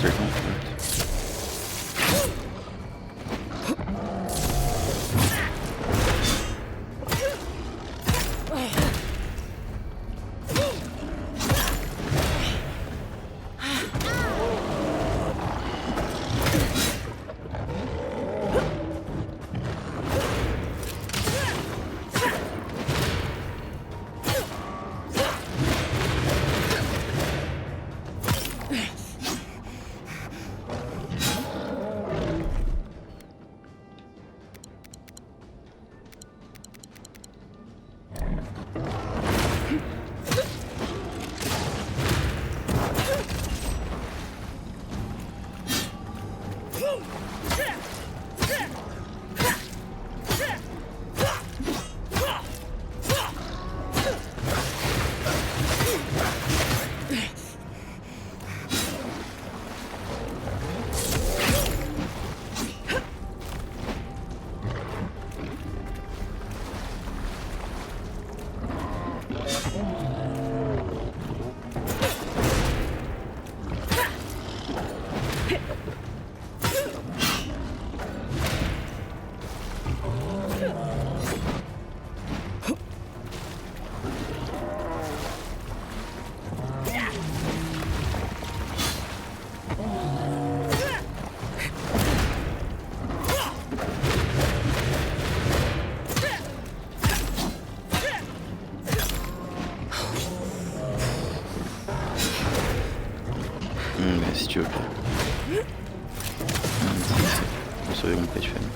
super conforto. Assistiu, cara. Não sou eu um pé diferente.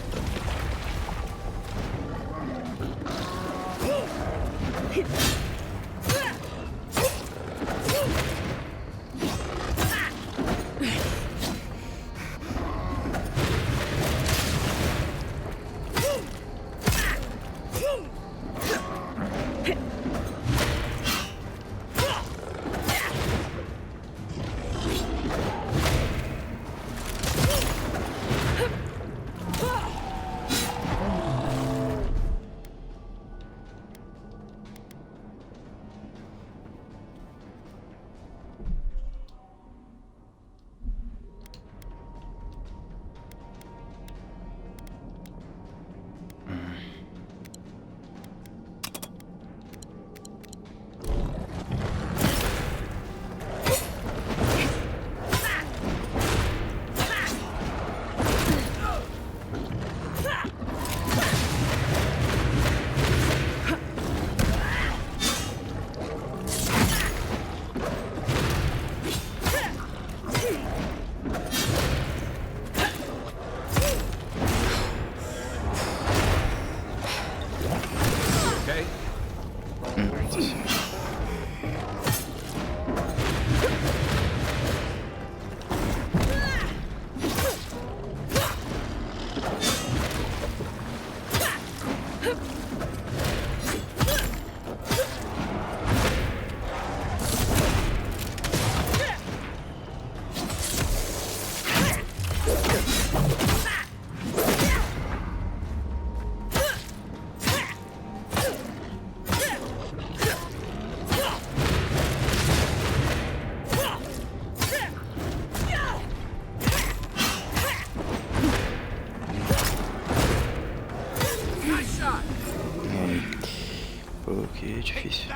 Que difícil.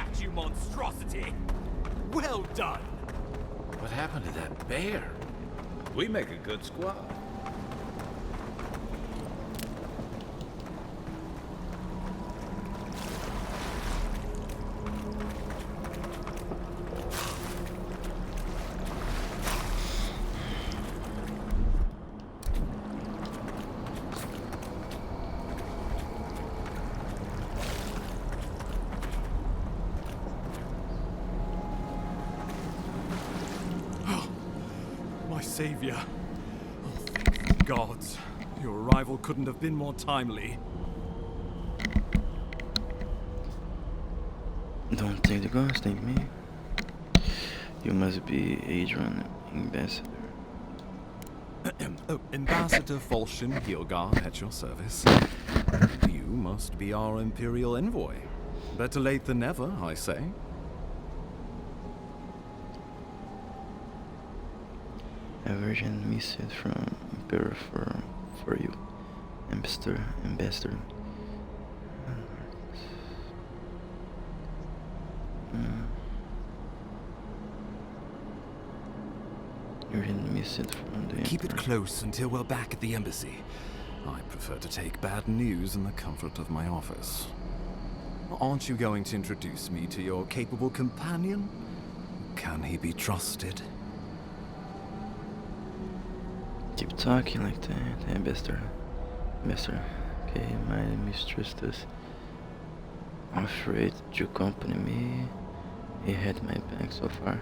Well done. What happened to that bear? We make a good squad. My savior. Oh, thank the gods. Your arrival couldn't have been more timely. Don't take the guns, thank me. You must be Adrian ambassador. Oh, Ambassador Volshin Hilgar at your service. You must be our Imperial envoy. Better late than never, I say. a virgin message from Emperor for you, ambassador. Urgent message from the Keep it Emperor. close until we're back at the embassy. I prefer to take bad news in the comfort of my office. Aren't you going to introduce me to your capable companion? Can he be trusted? Keep talking like that, ambassador. Ambassador. Okay, my mistress is afraid to accompany me. He had my back so far.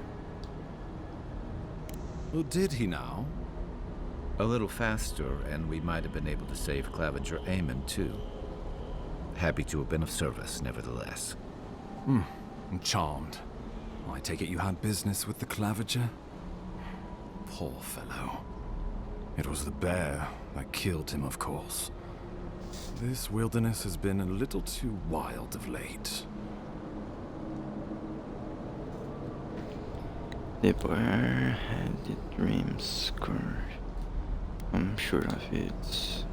Or did he now? A little faster, and we might have been able to save Claviger Aemon, too. Happy to have been of service, nevertheless. I'm charmed. I take it you had business with the Claviger? Poor fellow. It was the bear that killed him, of course. This wilderness has been a little too wild of late. The boy had the dream scored. I'm sure of it.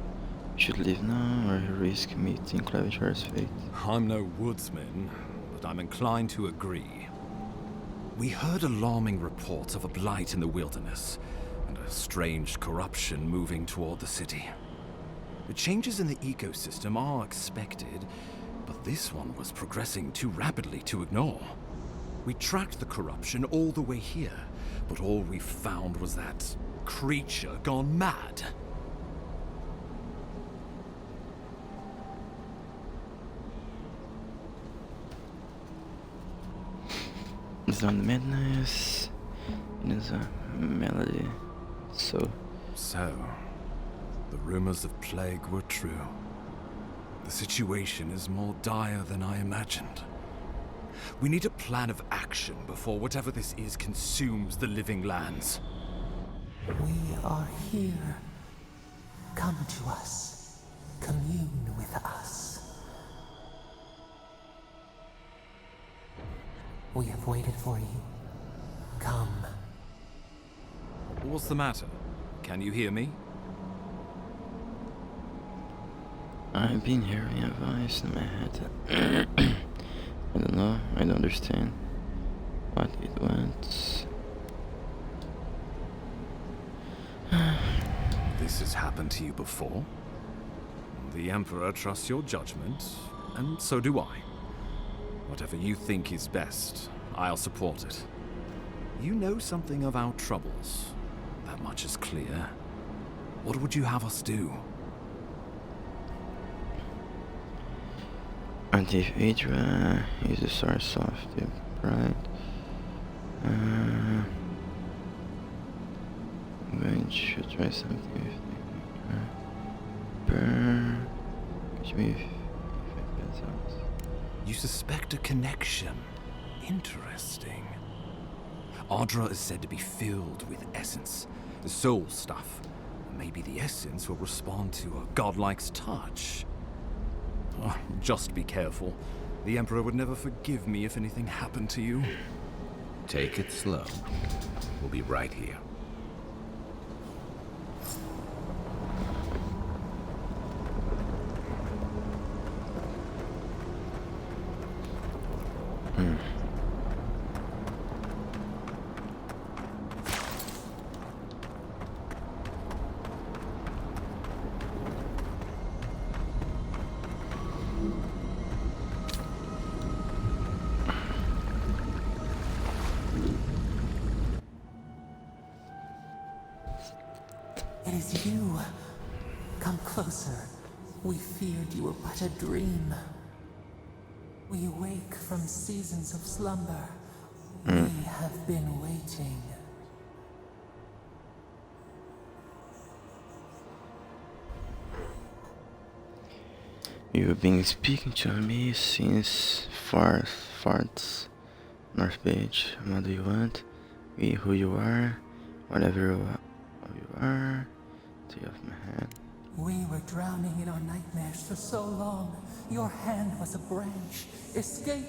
Should leave now or risk meeting Claviger's fate. I'm no woodsman, but I'm inclined to agree. We heard alarming reports of a blight in the wilderness, and a strange corruption moving toward the city. The changes in the ecosystem are expected, but this one was progressing too rapidly to ignore. We tracked the corruption all the way here, but all we found was that creature gone mad. It's not madness, it is a melody. So, So, the rumors of plague were true. The situation is more dire than I imagined. We need a plan of action before whatever this is consumes the living lands. We are here. Come to us. Commune with us. We have waited for you. Come. What's the matter? Can you hear me? I've been hearing a voice in my head. I don't know, I don't understand what it wants. This has happened to you before? The Emperor trusts your judgment, and so do I. Whatever you think is best, I'll support it. You know something of our troubles. That much is clear. What would you have us do? And if Hydra is the source of the pride, I'm going to try something with the burn. Catch me if it pans out. You suspect a connection. Interesting. Ardra is said to be filled with essence, the soul stuff. Maybe the essence will respond to a godlike's touch. Oh, just be careful. The Emperor would never forgive me if anything happened to you. Take it slow. We'll be right here. It is you. Come closer. We feared you were but a dream. We awake from seasons of slumber. We have been waiting. You've been speaking to me since farts North Page. What do you want? Be who you are, whatever you are. Take off my hand. We were drowning in our nightmares for so long. Your hand was a branch. Escape.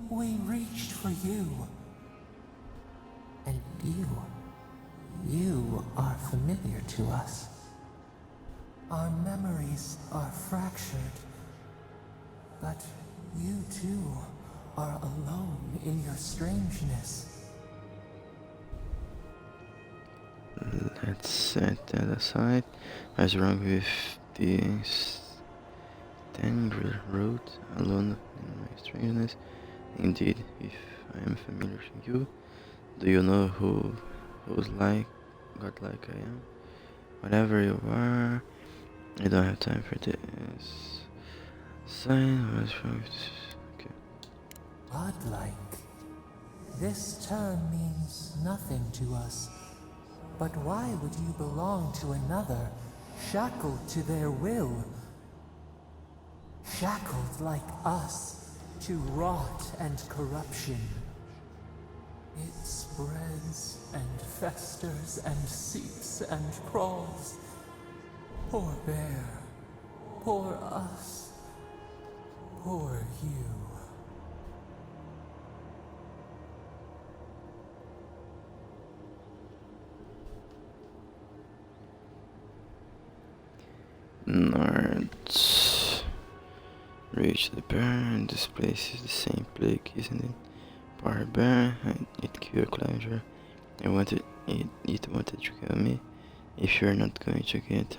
We reached for you. And You are familiar to us. Our memories are fractured, but you too are alone in your strangeness. Let's set that aside. What's wrong with this tangled road alone in my strangeness? Indeed, if I am familiar to you, do you know who's like God like I am? Whatever you are, I don't have time for this. Sign what's wrong with this? Okay. Godlike. This term means nothing to us. But why would you belong to another, shackled to their will? Shackled like us to rot and corruption. It spreads and festers and seeps and crawls. Poor bear, poor us, poor you. North. Reach the bear. This place is the same plague, isn't it? Poor bear. It killed Clever. I wanted it wanted to kill me. If you're not going to get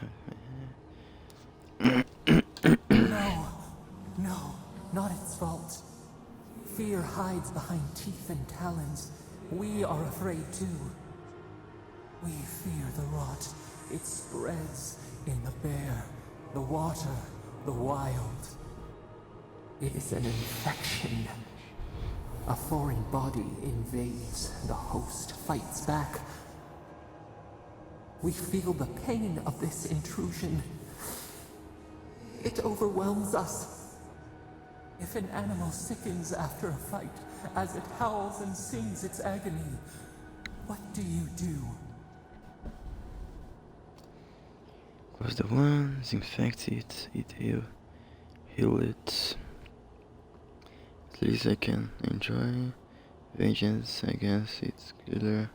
No, no, not its fault. Fear hides behind teeth and talons. We are afraid too. We fear the rot. It spreads in the bear, the water, the wild. It is an infection. A foreign body invades, the host fights back. We feel the pain of this intrusion. It overwhelms us. If an animal sickens after a fight, as it howls and sings its agony, what do you do? was the ones infected, it heal it. At least I can enjoy vengeance against its killer.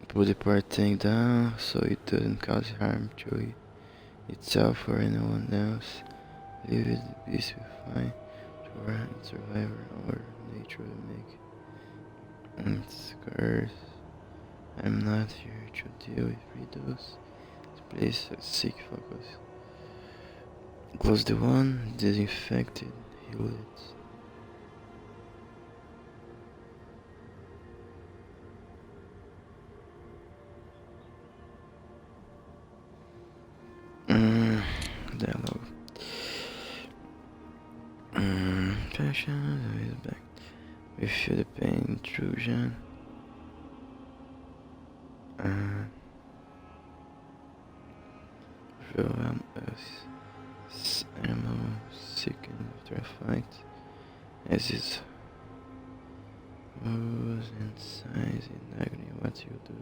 Put the poor thing down so it doesn't cause harm to itself or anyone else. Leave it, the beast will find sure its survivor or nature will make its curse. I'm not here to deal with riddles. Please seek focus. Close the one, disinfected, heal it. Dialogue. Passion is back. We feel the pain intrusion. Overwhelm us. Animal seeking after a fight. As it moves inside in agony, what you do?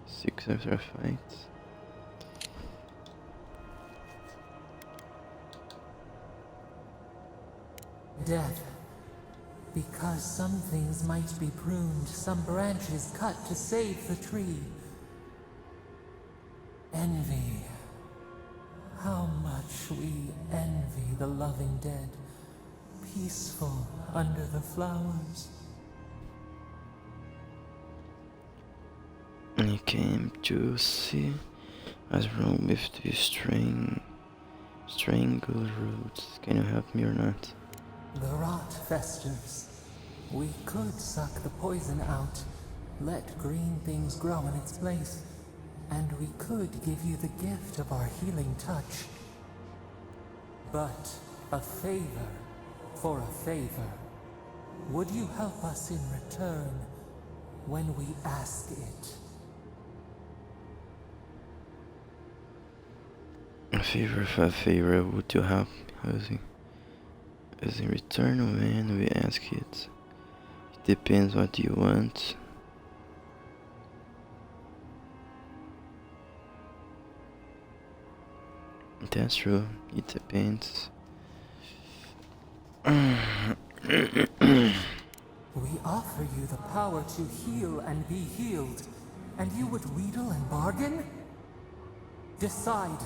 Seeks after a fight. Death. Because some things might be pruned, some branches cut to save the tree. Envy. How much we envy the loving dead, peaceful under the flowers. I came to see what's wrong with these strangled roots. Can you help me or not? The rot festers. We could suck the poison out, let green things grow in its place, and we could give you the gift of our healing touch. But a favor for a favor. Would you help us in return when we ask it? A favor for a favor, would you help us in return when we ask it? It depends what you want. That's true, it depends. We offer you the power to heal and be healed, and you would wheedle and bargain? Decide,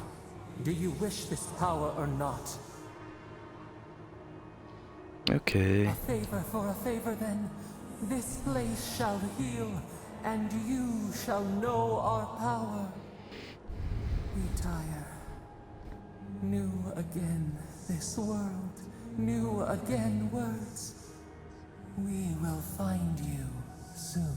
do you wish this power or not? Okay. A favor for a favor then. This place shall heal, and you shall know our power. Retire. New again this world, new again words. We will find you soon.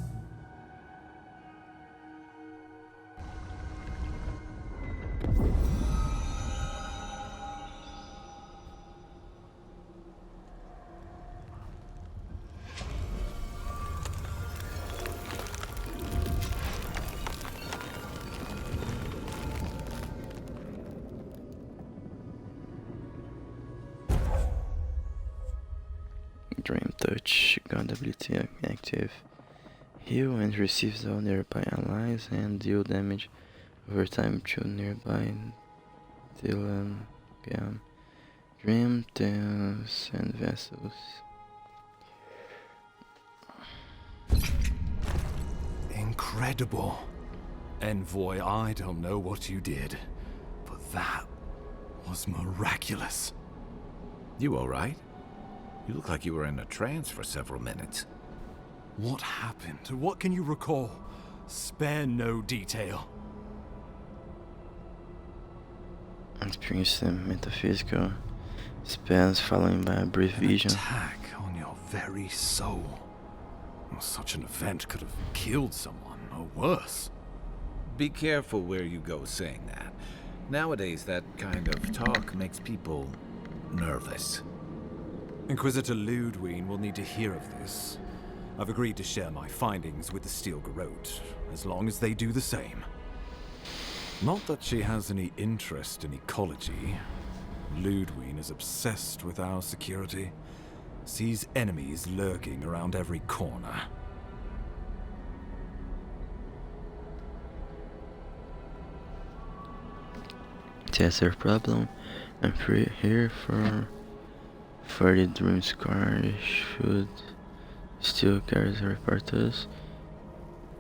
Dream Touch, God ability active. Heal and receives all nearby allies and deal damage over time to nearby Dream Tales and Vessels. Incredible. Envoy, I don't know what you did, but that was miraculous. You all right? You look like you were in a trance for several minutes. What happened? What can you recall? Spare no detail. Experience the metaphysical spells following by a brief vision. Attack on your very soul. Well, such an event could have killed someone, or worse. Be careful where you go saying that. Nowadays, that kind of talk makes people nervous. Inquisitor Ludwig will need to hear of this. I've agreed to share my findings with the Steel Garrote, as long as they do the same. Not that she has any interest in ecology. Ludwig is obsessed with our security. Sees enemies lurking around every corner. That's our problem. I'm here for the dream scar. Should still carries a report to us.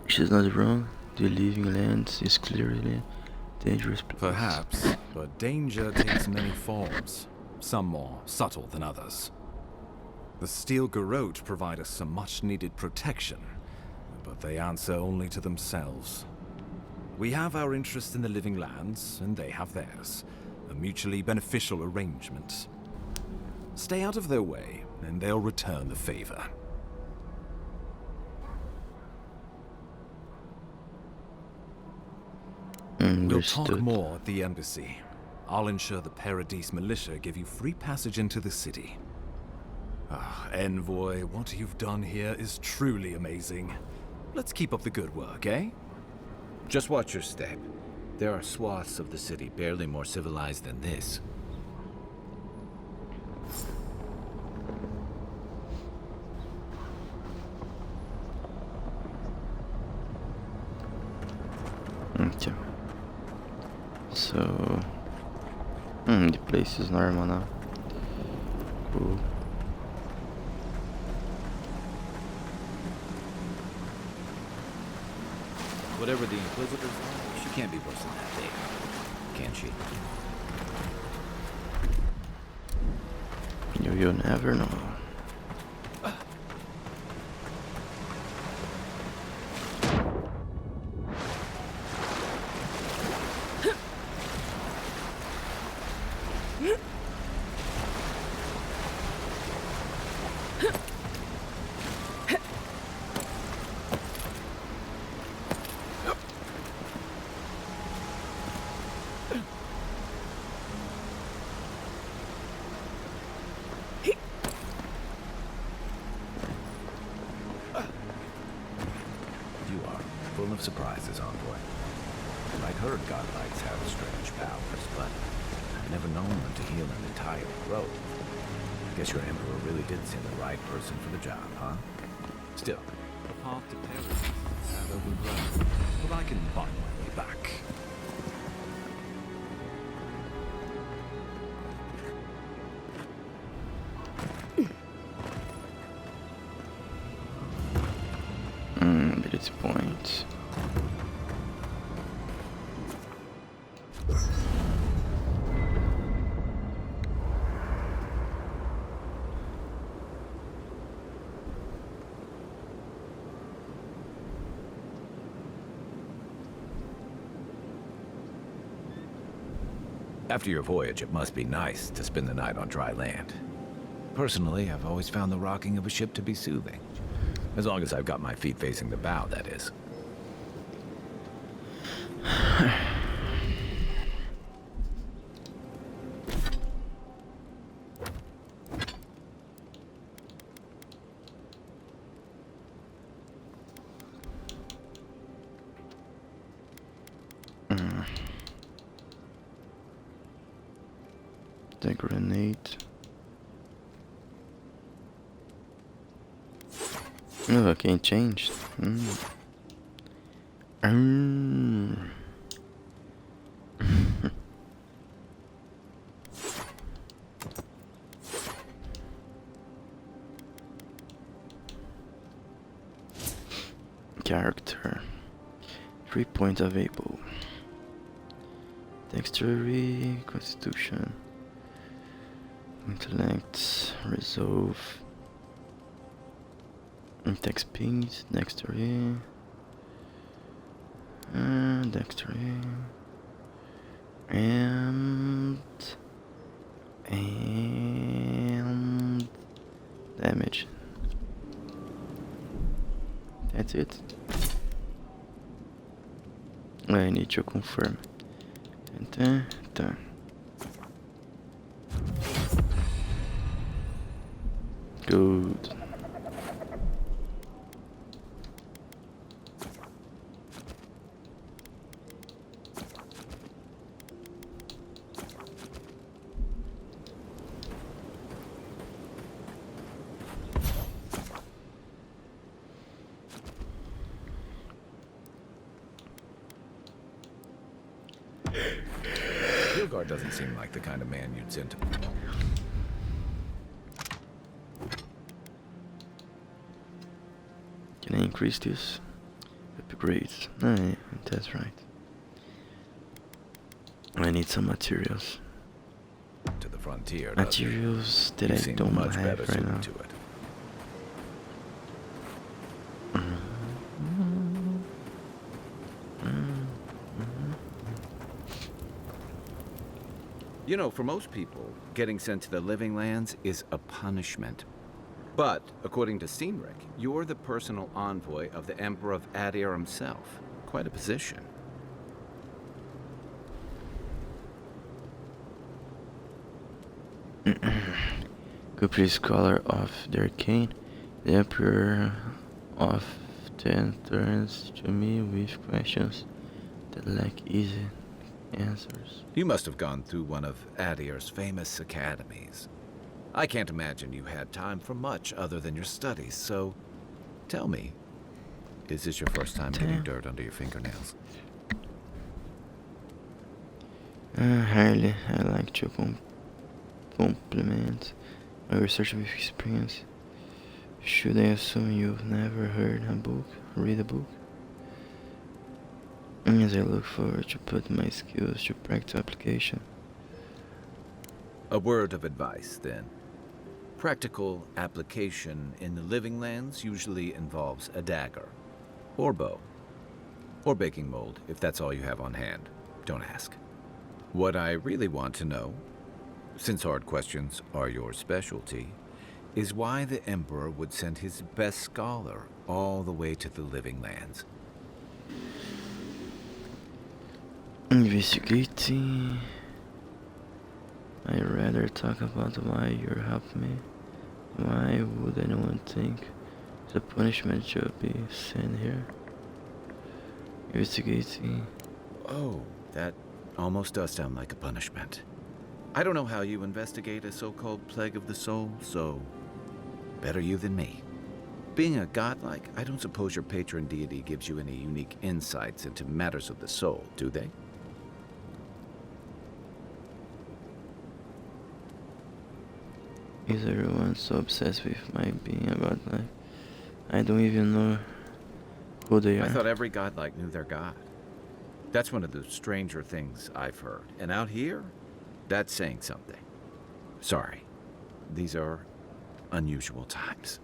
She's not wrong. The living lands is clearly dangerous place. Perhaps, but danger takes many forms, some more subtle than others. The Steel Garrote provide us some much-needed protection, but they answer only to themselves. We have our interest in the living lands, and they have theirs. A mutually beneficial arrangement. Stay out of their way, and they'll return the favor. We'll talk more at the embassy. I'll ensure the Paradise militia give you free passage into the city. Envoy, what you've done here is truly amazing. Let's keep up the good work, eh? Just watch your step. There are swaths of the city barely more civilized than this. Okay. So, the place is normal now. Cool. Whatever the Inquisitors are, she can't be worse than that, Dave. Can she? You'll never know. Full of surprises, envoy. I'd heard godlikes have strange powers, but I've never known them to heal an entire grove. I guess your emperor really did send the right person for the job, huh? Still, The path to Paradise is sad overgrown, but I can find my way back. After your voyage, it must be nice to spend the night on dry land. Personally, I've always found the rocking of a ship to be soothing. As long as I've got my feet facing the bow, that is. The grenade. Oh, I can't change. Character. 3 points available. Dexterity, Constitution, Intellect, Resolve, Attack Speed, Dexterity, Dexterity, and damage. That's it. I need to confirm. Dun. Good. Hilgard doesn't seem like the kind of man you'd send to... Can I increase this? Upgrades. No, that's right. I need some materials. to the frontier. Materials that You I seem don't much have better right suited now. to it. You know, for most people, getting sent to the Living Lands is a punishment. But, according to Cynric, you're the personal envoy of the Emperor of Adir himself. Quite a position. Complete scholar of the arcane. The Emperor often turns to me with questions that lack easy answers. You must have gone through one of Adir's famous academies. I can't imagine you had time for much other than your studies, so tell me, is this your first time getting dirt under your fingernails? Hardly. I like to complement my research with experience. Should I assume you've never read a book? As I look forward to put my skills to practical application. A word of advice, then. Practical application in the Living Lands usually involves a dagger, or bow, or baking mold, if that's all you have on hand. Don't ask. What I really want to know, since hard questions are your specialty, is why the Emperor would send his best scholar all the way to the Living Lands. Investigating. I'd rather talk about why you're helping me. Why would anyone think the punishment should be sent here? Investigating. Oh, that almost does sound like a punishment. I don't know how you investigate a so-called plague of the soul, so better you than me. Being a godlike, I don't suppose your patron deity gives you any unique insights into matters of the soul, do they? Is everyone so obsessed with my being a godlike? I don't even know who they are. I thought every godlike knew their god. That's one of the stranger things I've heard. And out here, that's saying something. Sorry, these are unusual times.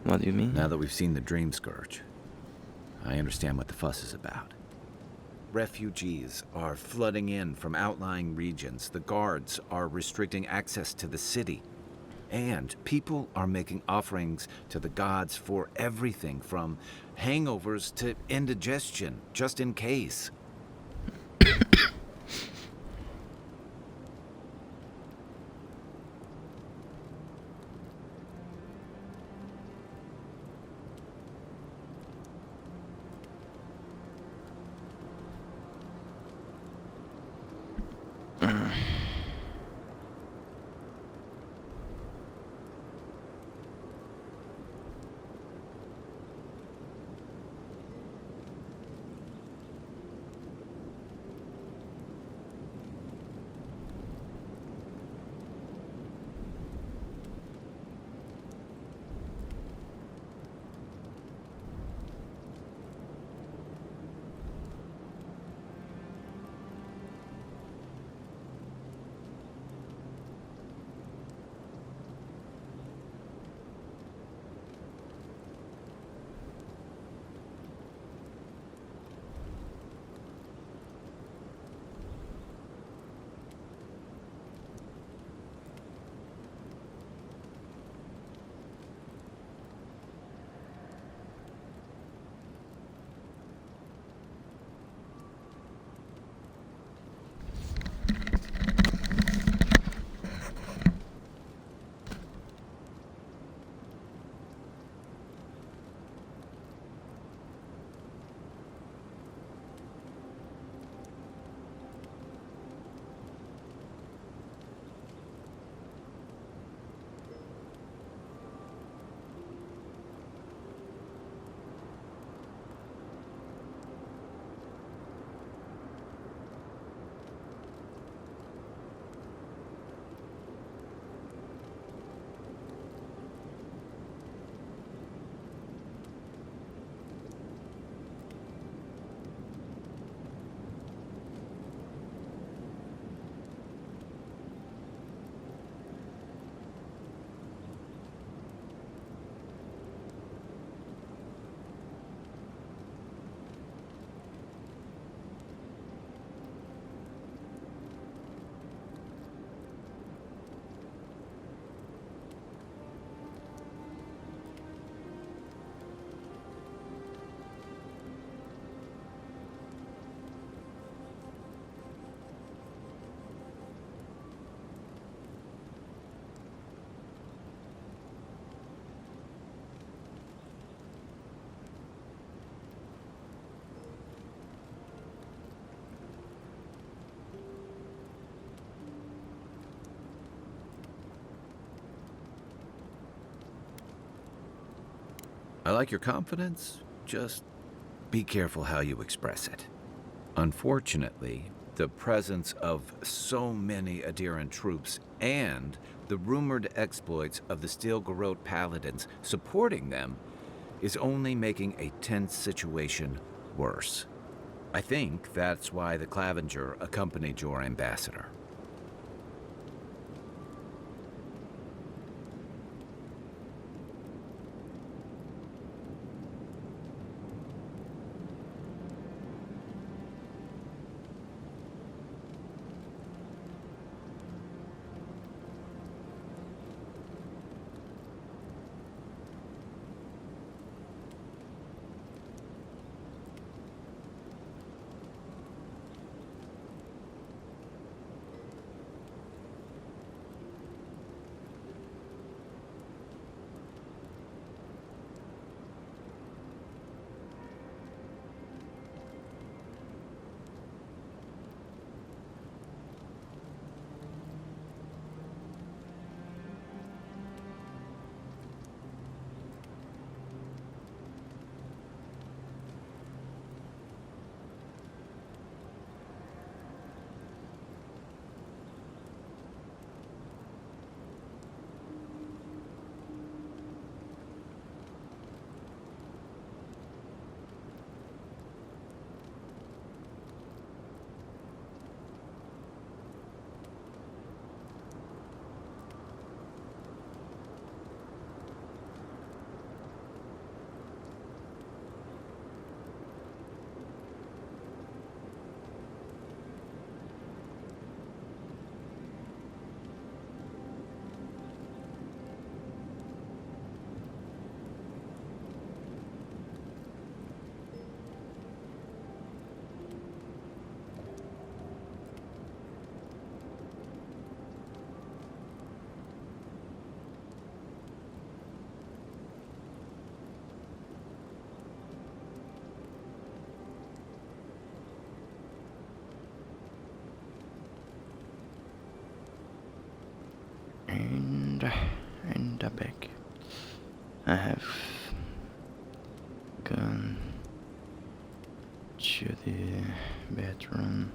What do you mean? Now that we've seen the Dream Scourge, I understand what the fuss is about. Refugees are flooding in from outlying regions. The guards are restricting access to the city. And people are making offerings to the gods for everything from hangovers to indigestion, just in case. I like your confidence, just be careful how you express it. Unfortunately, the presence of so many adherent troops and the rumored exploits of the Steel Garrote Paladins supporting them is only making a tense situation worse. I think that's why the Clavenger accompanied your ambassador. in the back. I have gone to the bedroom.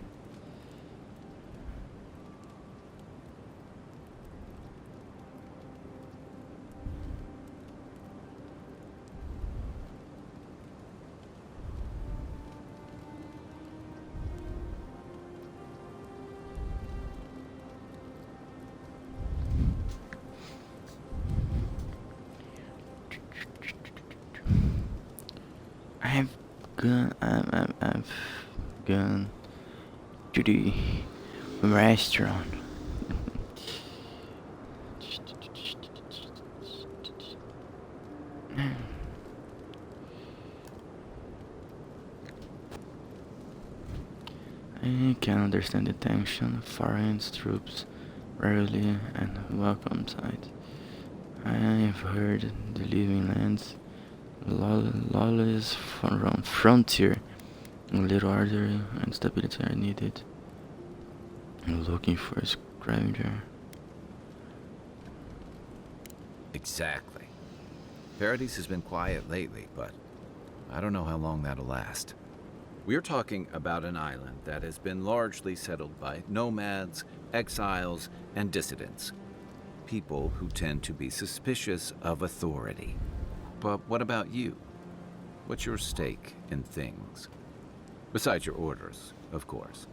I've I've gone to the restaurant. I can understand the tension. Foreign troops rarely and welcome sight. I've heard the living lands lawless from frontier. A little order and stability are needed. I'm looking for a scavenger. Exactly. Paradise has been quiet lately, but I don't know how long that'll last. We're talking about an island that has been largely settled by nomads, exiles, and dissidents. People who tend to be suspicious of authority. But what about you? What's your stake in things? Besides your orders, of course.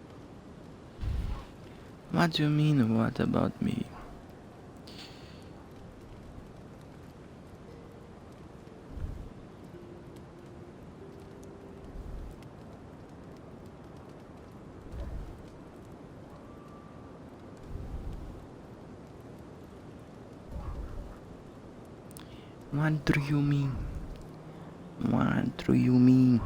What do you mean, what about me? What do you mean? What do you mean?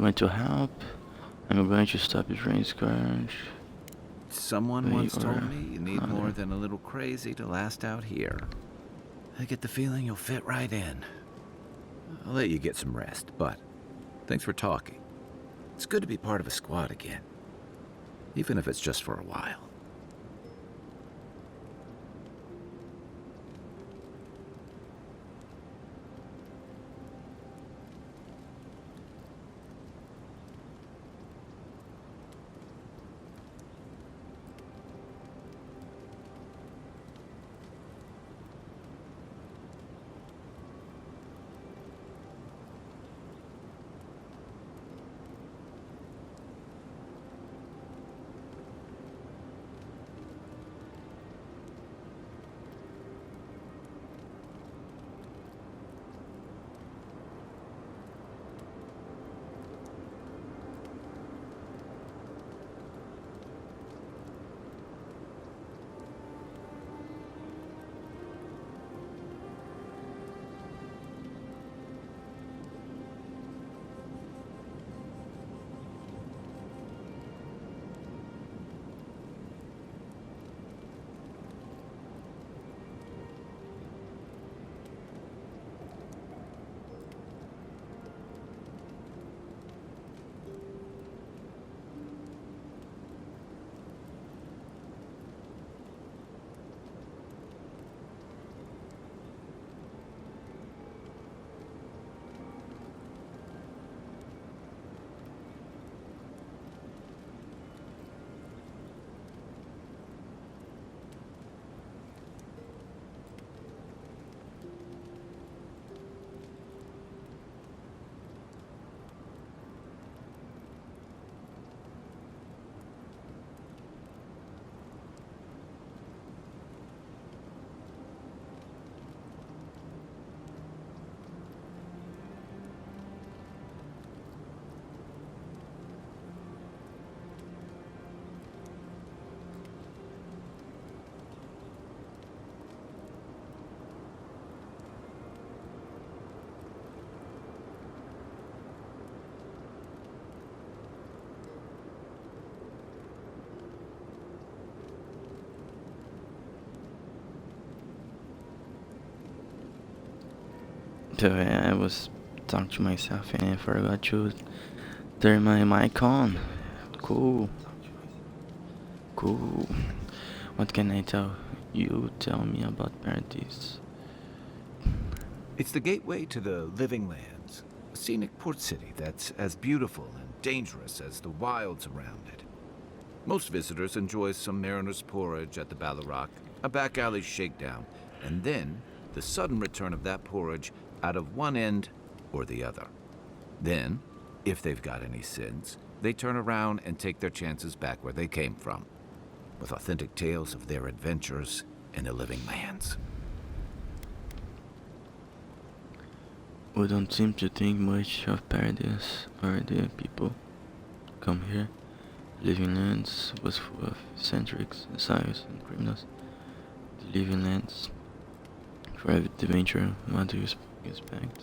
I'm going to help. I'm going to stop the train crash. Someone once Or told me you need another. more than a little crazy to last out here. I get the feeling you'll fit right in. I'll let you get some rest, but thanks for talking. It's good to be part of a squad again, even if it's just for a while. So I was talking to myself and I forgot to turn my mic on. Cool, cool. What can I tell you? Tell me about Paradise. It's the gateway to the Living Lands, a scenic port city that's as beautiful and dangerous as the wilds around it. Most visitors enjoy some mariner's porridge at the Ballarock, a back alley shakedown, and then the sudden return of that porridge out of one end or the other. Then, if they've got any sins, they turn around and take their chances back where they came from, with authentic tales of their adventures in the Living Lands. We don't seem to think much of Paradise or the people come here. Living Lands was full of eccentrics, exiles, and criminals. The Living Lands for every adventure. What do you expect?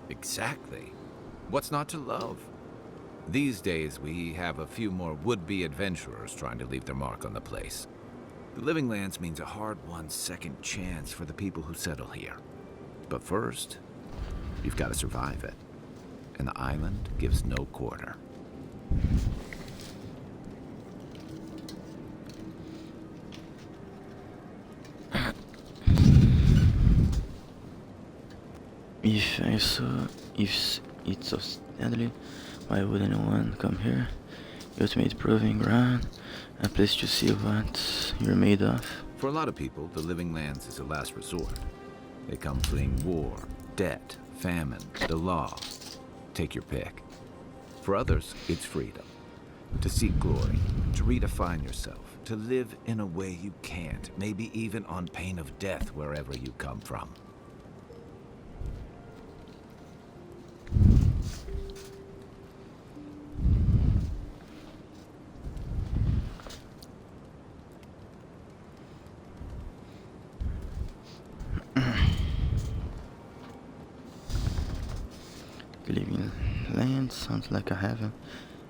Exactly. What's not to love? These days, we have a few more would-be adventurers trying to leave their mark on the place. The Living Lands means a hard-won second chance for the people who settle here. But first, you've got to survive it. And the island gives no quarter. If it's so deadly, why would anyone come here? Ultimate proving ground, a place to see what you're made of. For a lot of people, the Living Lands is a last resort. They come fleeing war, debt, famine, the law. Take your pick. For others, it's freedom. To seek glory, to redefine yourself, to live in a way you can't, maybe even on pain of death wherever you come from. Living Land sounds like a heaven.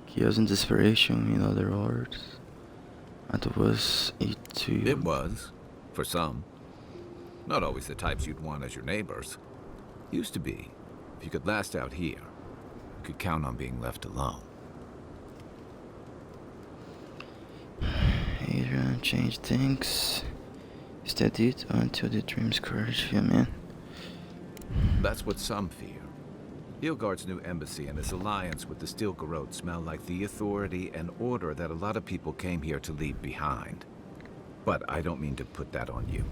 Chaos and desperation, in other words. What was it to you? It was, for some. Not always the types you'd want as your neighbors. Used to be. If you could last out here, you could count on being left alone. Adrian changed things. Is that it? Until the dreams courage you, man. That's what some fear. Ilgard's new embassy and his alliance with the Steel Garrote smell like the authority and order that a lot of people came here to leave behind. But I don't mean to put that on you.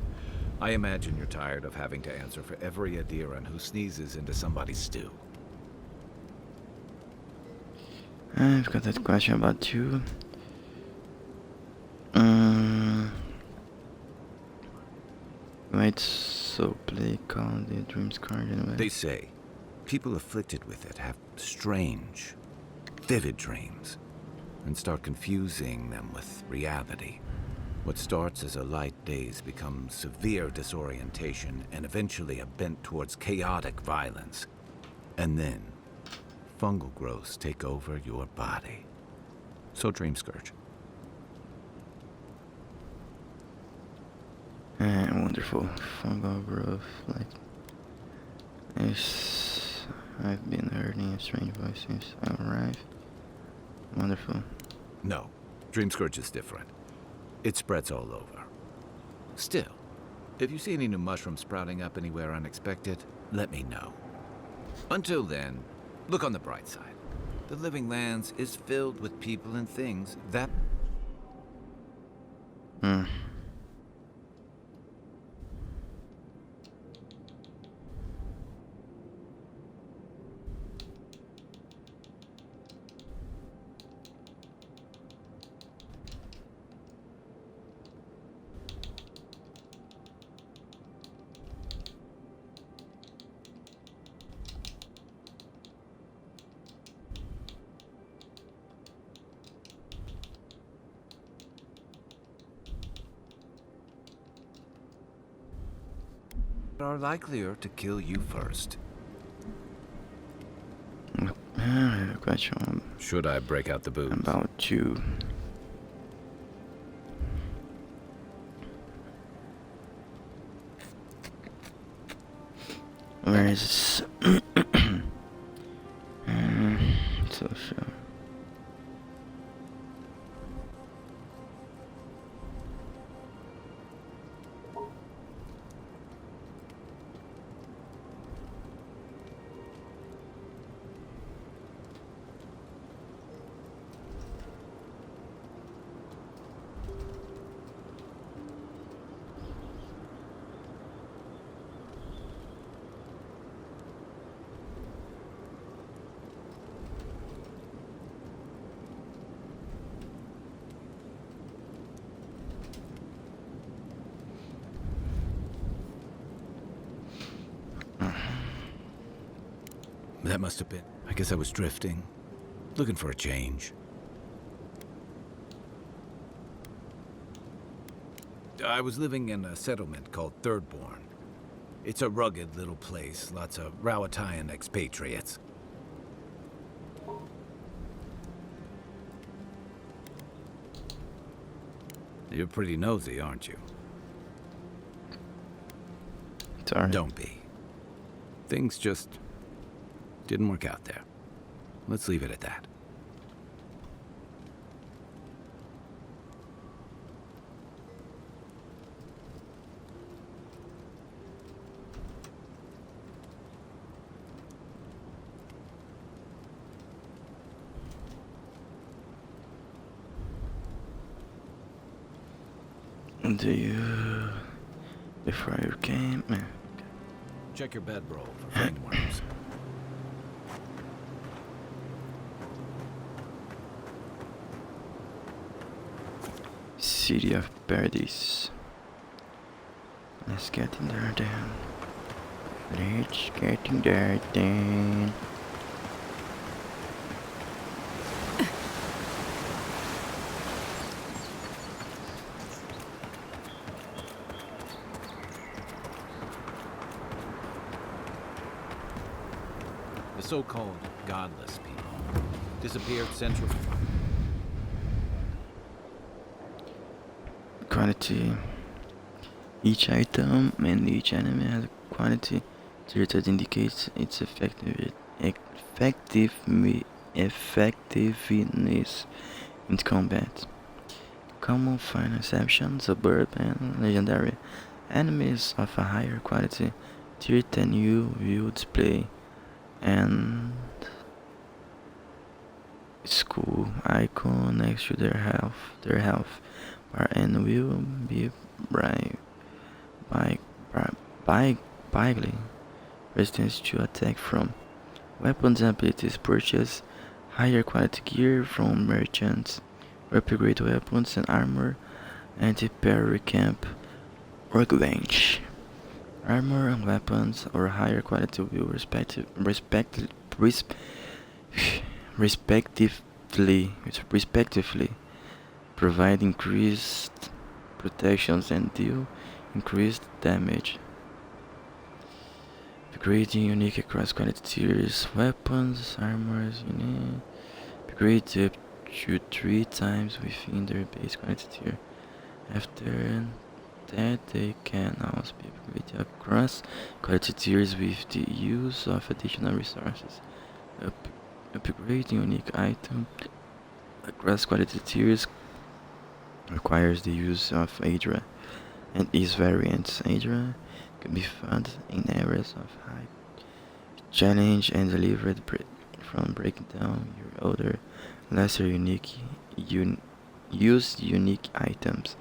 I imagine you're tired of having to answer for every Adiran who sneezes into somebody's stew. I've got that question about you. Right, so play call the dreams card anyway. They say people afflicted with it have strange, vivid dreams and start confusing them with reality. What starts as a light daze becomes severe disorientation and eventually a bent towards chaotic violence. And then, fungal growths take over your body. So Dream Scourge. Wonderful. Fungal growth, like... Yes, I've been hearing a strange voice since I arrived. Wonderful. No, Dream Scourge is different. It spreads all over. Still, if you see any new mushrooms sprouting up anywhere unexpected, let me know. Until then, look on the bright side. The Living Lands is filled with people and things that... are likelier to kill you first. I have a question Should I break out the booze? about you. Where is so sure. That must have been. I guess I was drifting, looking for a change. I was living in a settlement called Thirdborn. It's a rugged little place, lots of Rawatayan expatriates. You're pretty nosy, aren't you? Sorry. Don't be. Things just didn't work out there. Let's leave it at that. Do you before you came? Check your bedroll for ringworms. City of Paradise. Let's get in there then. Let's get in there then. The so-called godless people disappeared central. Quality. Each item and each enemy has a quality tier that indicates its effectiveness in combat. Common final exception, suburban, legendary. Enemies of a higher quality tier than you will display and school icon next to their health bar and will be bigly resistance to attack from weapons and abilities. Purchase higher quality gear from merchants, upgrade weapons and armor, anti-parry camp workbench. Armor and weapons or higher quality will respectively provide increased protections and deal increased damage. Upgrading unique across quality tiers, weapons, armors, unique. Upgrades up to 3 times within their base quality tier. After that, they can also be upgraded across quality tiers with the use of additional resources. Upgrading unique item across quality tiers requires the use of Hydra and its variants. Hydra can be found in areas of high challenge and delivered from breaking down your other lesser unique used unique items.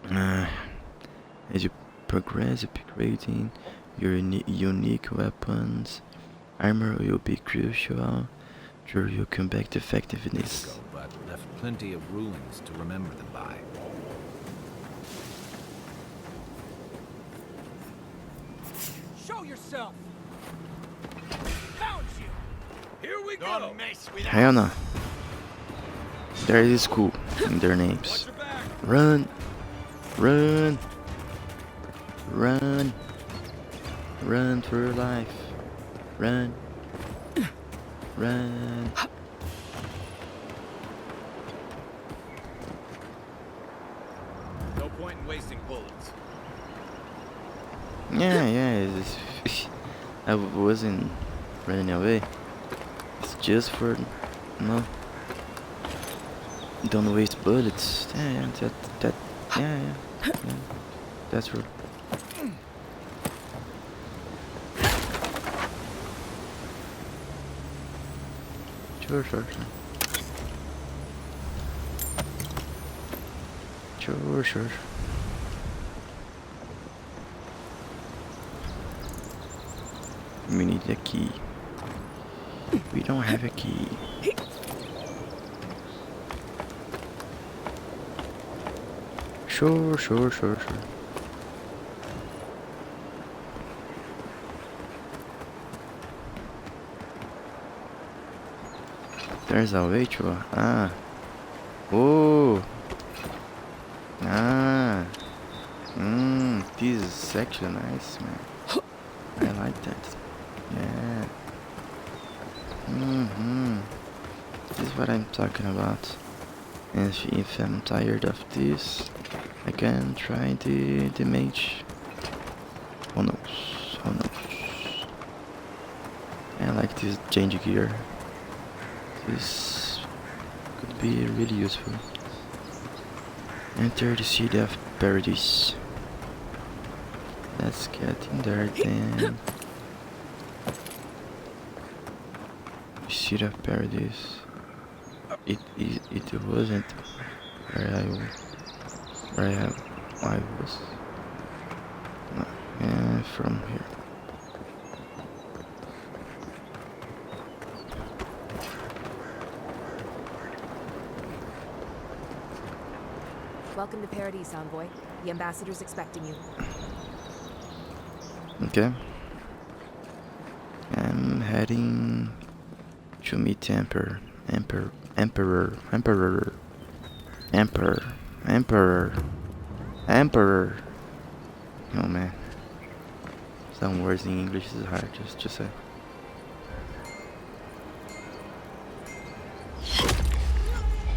As you progress, upgrading your unique weapons, armor will be crucial to your combat effectiveness. But left plenty of ruins to remember them by. Show yourself! Found you! Here we go! Don't mess with Hell no. There is school in their names. Run! Run! Run! Run for your life. Run! Run! No point in wasting bullets. Yeah. I wasn't running away. It's just for, no, don't waste bullets. Yeah, that, yeah. That's true. Sure. Sure. We need a key. We don't have a key. Sure. There's a way to. Oh. This is actually nice, man. I like that. Yeah. This is what I'm talking about. And if I'm tired of this, I can try the mage. Who knows? I like this change gear. This could be really useful. Enter the City of Paradise. Let's get in there then. City of Paradise. It wasn't where I was. No, and from here. Welcome to Paradise, Envoy. The ambassador's expecting you. Okay. I'm heading to meet the Emperor. Oh man. Some words in English is hard just to say.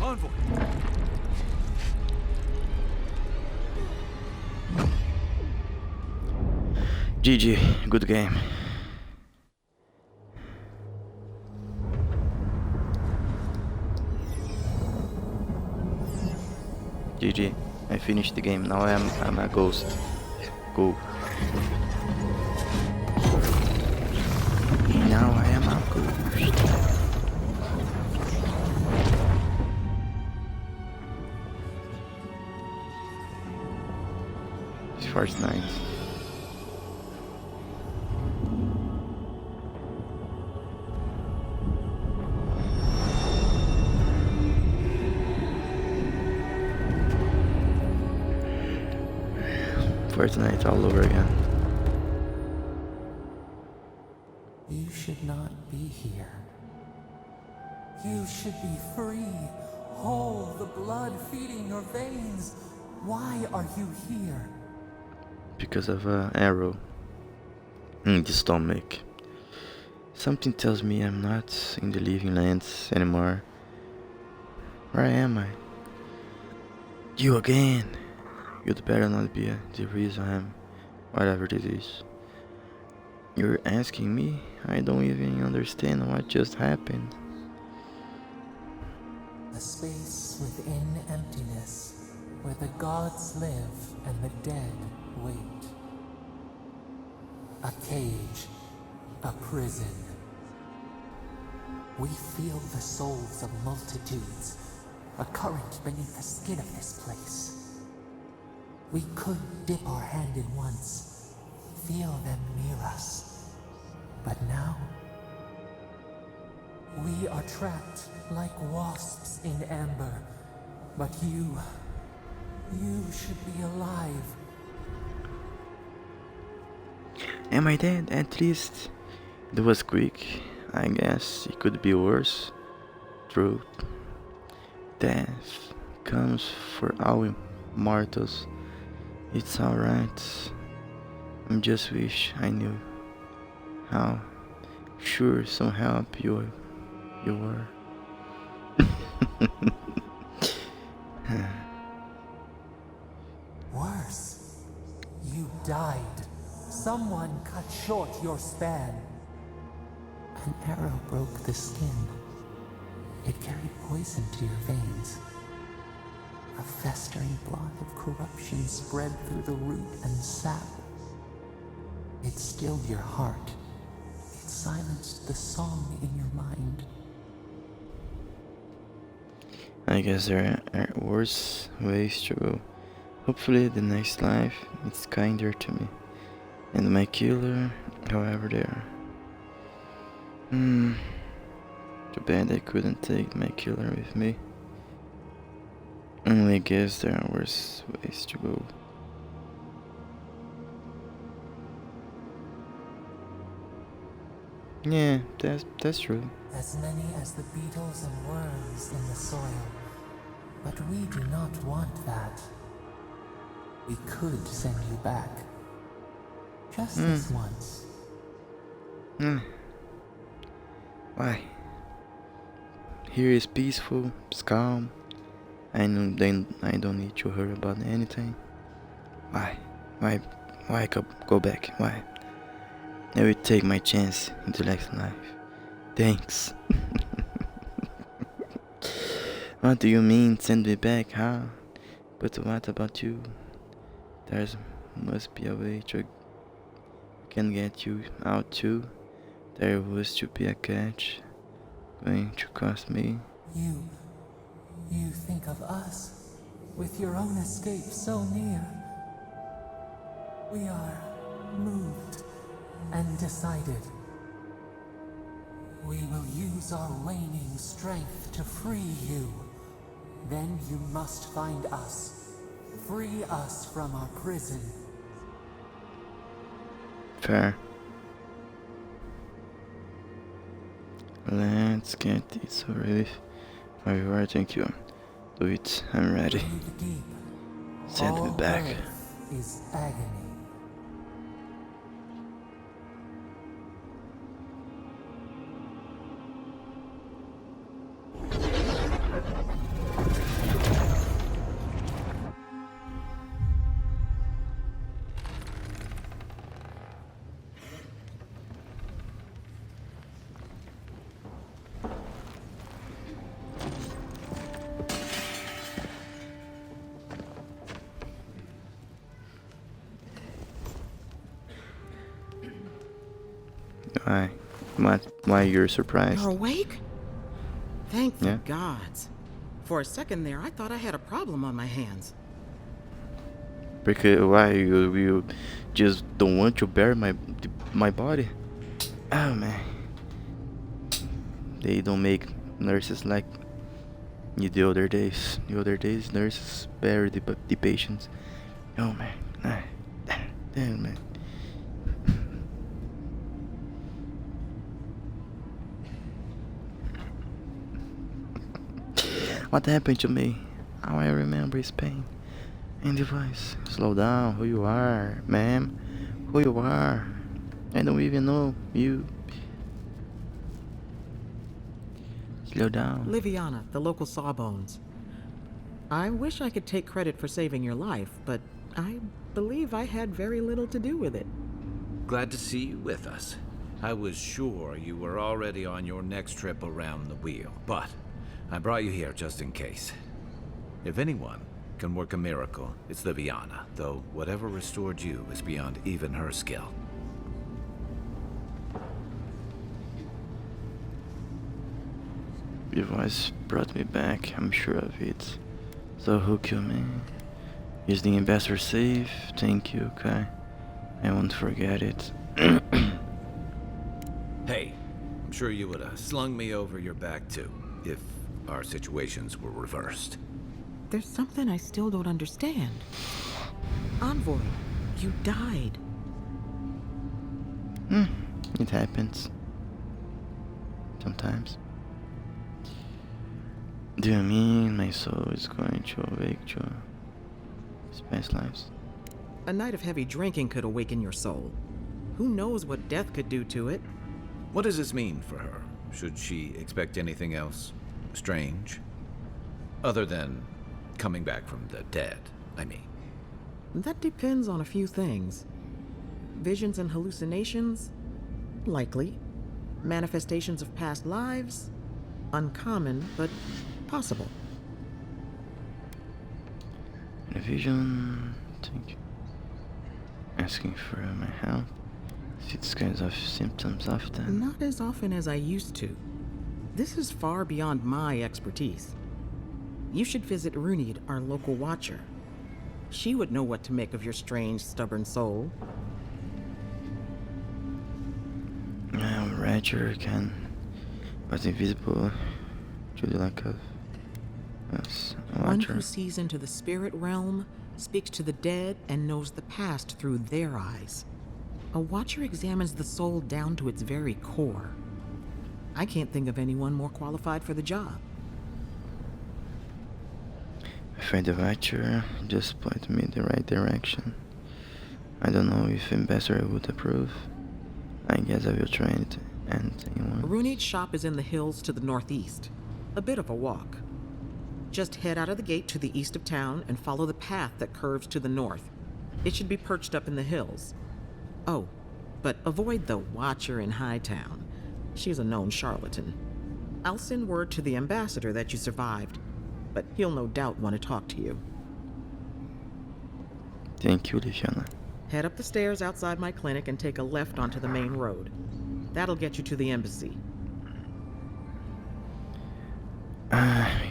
Envoy! GG, good game. GG, I finished the game. Now I'm a ghost. Go. Now I am a ghost. First night. Fortnite all over again. You should not be here. You should be free, whole, the blood feeding your veins. Why are you here? Because of an arrow in the stomach. Something tells me I'm not in the living lands anymore. Where am I? You again! You'd better not be the reason I'm whatever this is. You're asking me? I don't even understand what just happened. A space within emptiness, where the gods live and the dead wait. A cage, a prison. We feel the souls of multitudes, a current beneath the skin of this place. We could dip our hand in once, feel them near us. But now, we are trapped like wasps in amber. But you should be alive. Am I dead? At least it was quick. I guess it could be worse. True. Death comes for all mortals. It's alright. I just wish I knew how sure some help you were. Worse, you died Someone cut short your span. An arrow broke the skin. It carried poison to your veins. A festering blot of corruption spread through the root and sap. It stilled your heart. It silenced the song in your mind. I guess there are worse ways to go. Hopefully the next life is kinder to me. And my killer, however they are. Too bad I couldn't take my killer with me. I guess there are worse ways to go. Yeah, that's true. As many as the beetles and worms in the soil. But we do not want that. We could send you back. Just this once. Why? Here is peaceful, it's calm. I don't need to worry about anything. Why? Why go back? Why? I will take my chance in the next life. Thanks. What do you mean, send me back, huh? But what about you? There must be a way to can get you out too. There was to be a catch going to cost me. You think of us with your own escape so near. We are moved and decided. We will use our waning strength to free you. Then you must find us. Free us from our prison. Fair. Let's get this over with. Alright, thank you. Do it, I'm ready. Breathe deep. Send me All back. earth is agony. Why you're surprised? You're awake? Thank the Yeah. gods. For a second there, I thought I had a problem on my hands. Because why you just don't want to bury my body? Oh man, they don't make nurses like the other days. The other days nurses bury the patients. Oh man, damn man. What happened to me? All I remember is pain and the voice. Slow down, who you are, ma'am? Who you are? I don't even know you. Slow down. Liviana, the local Sawbones. I wish I could take credit for saving your life, but I believe I had very little to do with it. Glad to see you with us. I was sure you were already on your next trip around the wheel, but I brought you here just in case. If anyone can work a miracle, it's Liviana, though whatever restored you is beyond even her skill. Your voice brought me back, I'm sure of it. So who killed me? Is the ambassador safe? Thank you, Kai. I won't forget it. Hey, I'm sure you would have slung me over your back too, if our situations were reversed. There's something I still don't understand. Envoy, you died. It happens. Sometimes. Do you mean my soul is going to awake to its past lives? A night of heavy drinking could awaken your soul. Who knows what death could do to it? What does this mean for her? Should she expect anything else strange? Other than coming back from the dead, I mean. That depends on a few things. Visions and hallucinations? Likely. Manifestations of past lives? Uncommon, but possible. A vision. Thank you. Asking for my help. See these kinds of symptoms often. Not as often as I used to. This is far beyond my expertise. You should visit Runid, our local watcher. She would know what to make of your strange, stubborn soul. Roger was invisible to the lack of us. One who sees into the spirit realm, speaks to the dead, and knows the past through their eyes. A watcher examines the soul down to its very core. I can't think of anyone more qualified for the job. I find the watcher just point me in the right direction. I don't know if Ambassador would approve. I guess I will try it and anyone. Runid's shop is in the hills to the northeast. A bit of a walk. Just head out of the gate to the east of town and follow the path that curves to the north. It should be perched up in the hills. Oh, but avoid the Watcher in Hightown. She's a known charlatan. I'll send word to the ambassador that you survived, but he'll no doubt want to talk to you. Thank you, Liviana. Head up the stairs outside my clinic and take a left onto the main road. That'll get you to the embassy.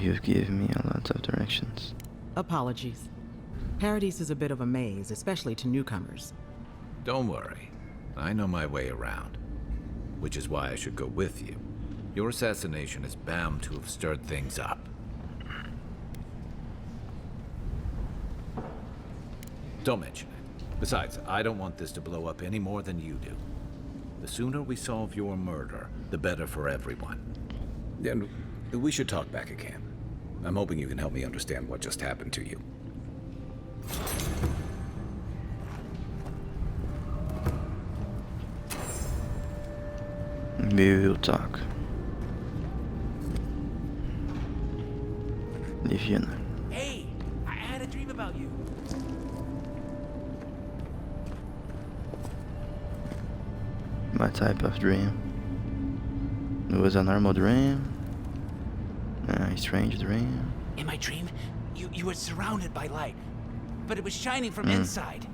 You've given me a lot of directions. Apologies. Paradise is a bit of a maze, especially to newcomers. Don't worry. I know my way around. Which is why I should go with you. Your assassination is bound to have stirred things up. Don't mention it. Besides, I don't want this to blow up any more than you do. The sooner we solve your murder, the better for everyone. Then we should talk back again. I'm hoping you can help me understand what just happened to you. We will talk. Liviana. Hey, I had a dream about you. What type of dream? It was a normal dream? A strange dream? In my dream, you were surrounded by light, but it was shining from inside.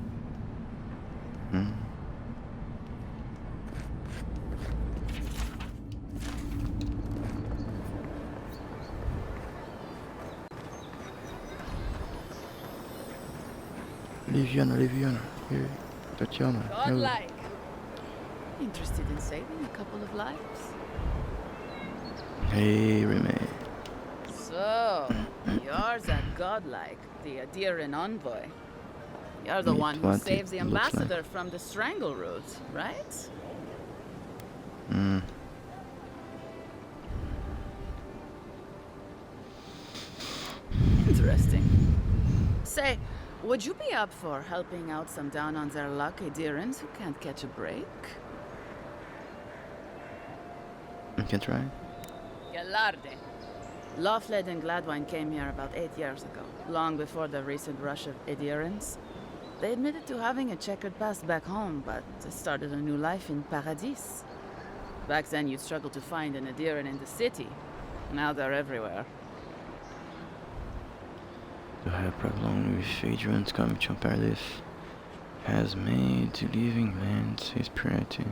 Liviana, here, Tatiana. hello. Godlike. Interested in saving a couple of lives? Hey, Remy. So, you're that godlike, the Adiran envoy. You're the Meet one who what saves the it looks like. ambassador from the strangle route, right? Interesting. Say, would you be up for helping out some down on their luck Adirans who can't catch a break? You can try. Galarde. Lawfled and Gladwine came here about 8 years ago, long before the recent rush of adherents. They admitted to having a checkered past back home, but they started a new life in Paradis. Back then, you'd struggle to find an adherent in the city. Now they're everywhere. To have a problem with Adrian's coming to Paradis has made leaving land his priority.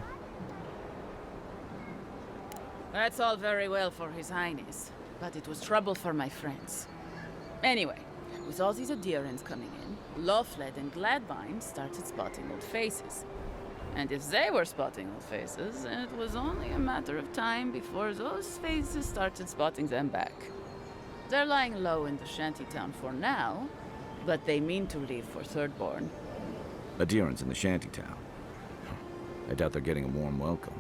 That's all very well for His Highness, but it was trouble for my friends. Anyway, with all these adherents coming in, Lawfled and Gladwine started spotting old faces. And if they were spotting old faces, then it was only a matter of time before those faces started spotting them back. They're lying low in the shantytown for now, but they mean to leave for Thirdborn. Adherents in the shantytown. I doubt they're getting a warm welcome.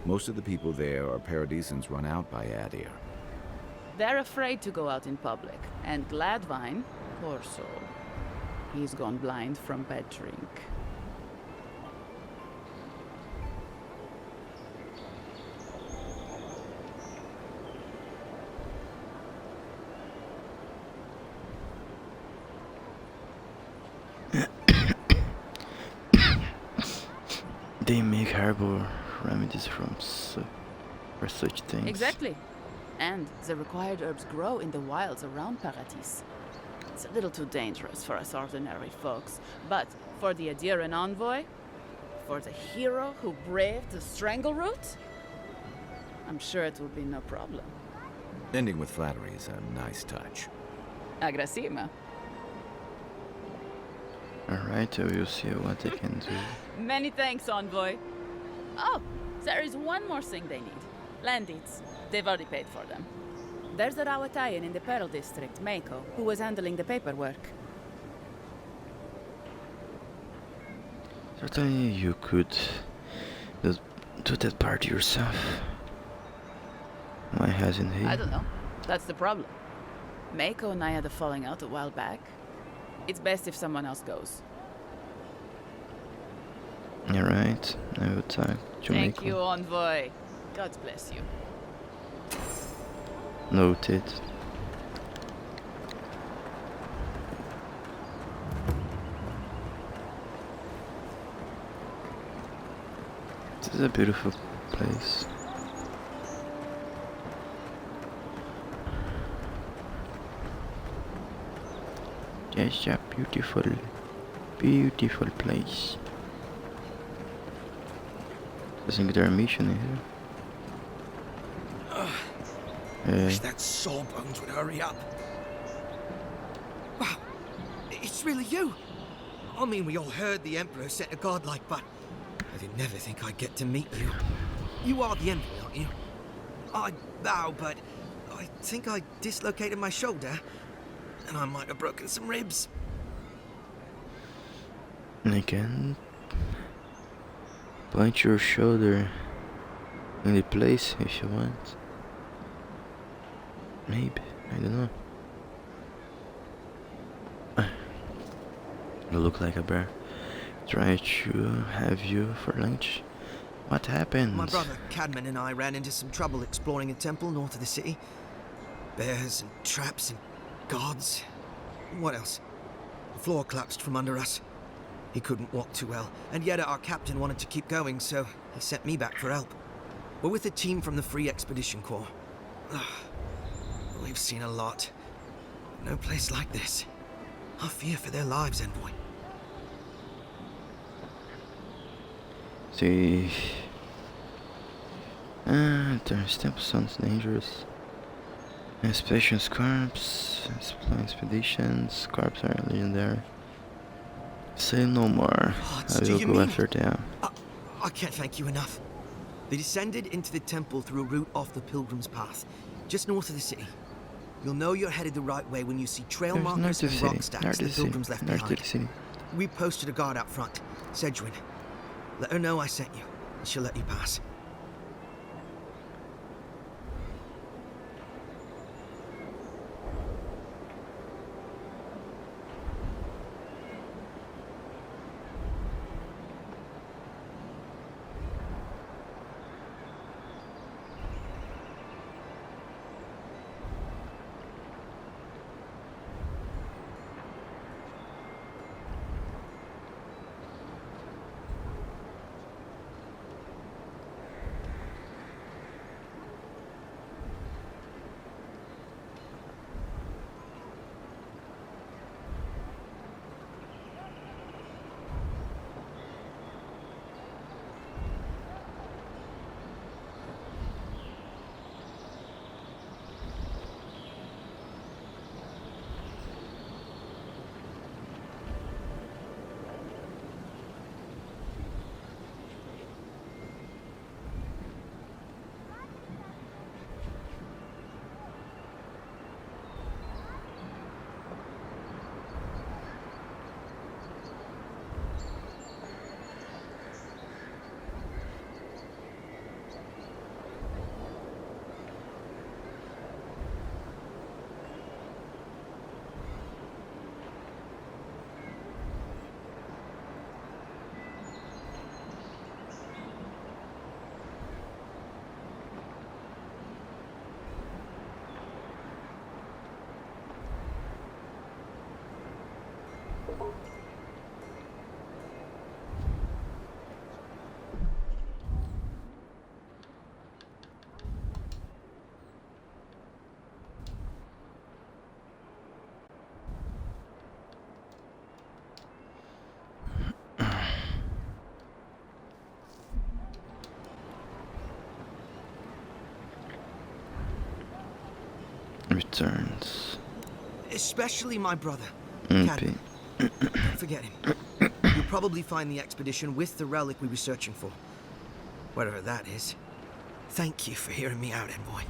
Most of the people there are Paradisans run out by Adir. They're afraid to go out in public, and Gladwine, poor soul, he's gone blind from bad drink. they make herbal remedies for such things. Exactly. And the required herbs grow in the wilds around Paradis. It's a little too dangerous for us ordinary folks, but for the Adiran envoy, for the hero who braved the strangle route, I'm sure it will be no problem. Ending with flattery is a nice touch. Agrasima. Alright, I will see what I can do. Many thanks, envoy. Oh, there is one more thing they need. Land deeds. They've already paid for them. There's a Rawatayan in the Pearl District, Mako, who was handling the paperwork. Certainly you could just do that part yourself. Why hasn't he? I don't know. That's the problem. Mako and I had a falling out a while back. It's best if someone else goes. Alright, I will talk to Thank Miko. you, envoy. God bless you. Noted. This is a beautiful place. It's a beautiful, beautiful place. I think there are mission here. Wish that sawbones would hurry up. Wow, it's really you. I mean, we all heard the Emperor sent a godlike, but I did never think I'd get to meet you. You are the Emperor, aren't you? I bow, but I think I dislocated my shoulder, and I might have broken some ribs. I can punch your shoulder in the place if you want. Maybe, I don't know. You look like a bear. Try to have you for lunch. What happened? My brother Cadman and I ran into some trouble exploring a temple north of the city. Bears and traps and guards. What else? The floor collapsed from under us. He couldn't walk too well, and yet our captain wanted to keep going, so he sent me back for help. We're with a team from the Free Expedition Corps. We've seen a lot. No place like this. I fear for their lives, envoy. See. The step sounds dangerous. Special corps, expeditions, corps are legendary. Say no more. What I do will you go mean? after them. I can't thank you enough. They descended into the temple through a route off the Pilgrim's Path, just north of the city. You'll know you're headed the right way when you see trail There's markers and rock stacks north the of the city, Pilgrims left north of behind. the city. We posted a guard out front, Sedgwin. Let her know I sent you, and she'll let you pass. returns. Especially my brother, Okay. Cadman. Don't forget him. You'll probably find the expedition with the relic we were searching for. Whatever that is. Thank you for hearing me out, Envoy.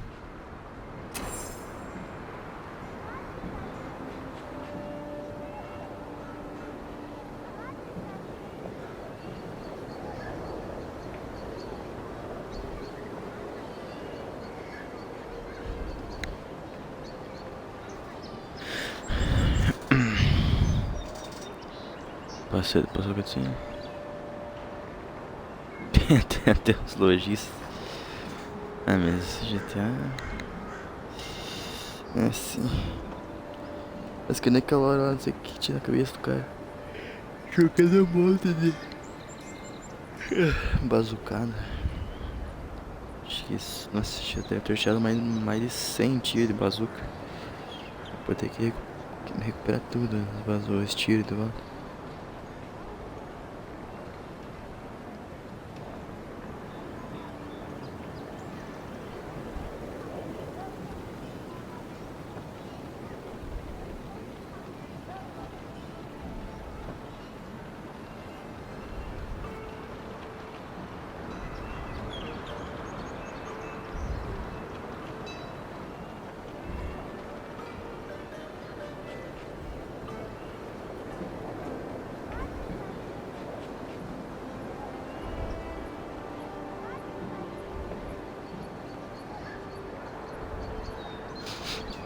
Passou a cutscene. Tem até os lojistas. Ah, mas esse GTA... É assim. Mas que nem aquela hora lá, não sei o que tira a cabeça do cara. Jogando um monte de... bazucada. Acho que isso... Nossa, já deve ter tirado mais de 100 tiros de bazuca. Vou ter que recuperar tudo, os tiros de volta.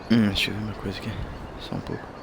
Deixa eu ver uma coisa aqui. Só um pouco.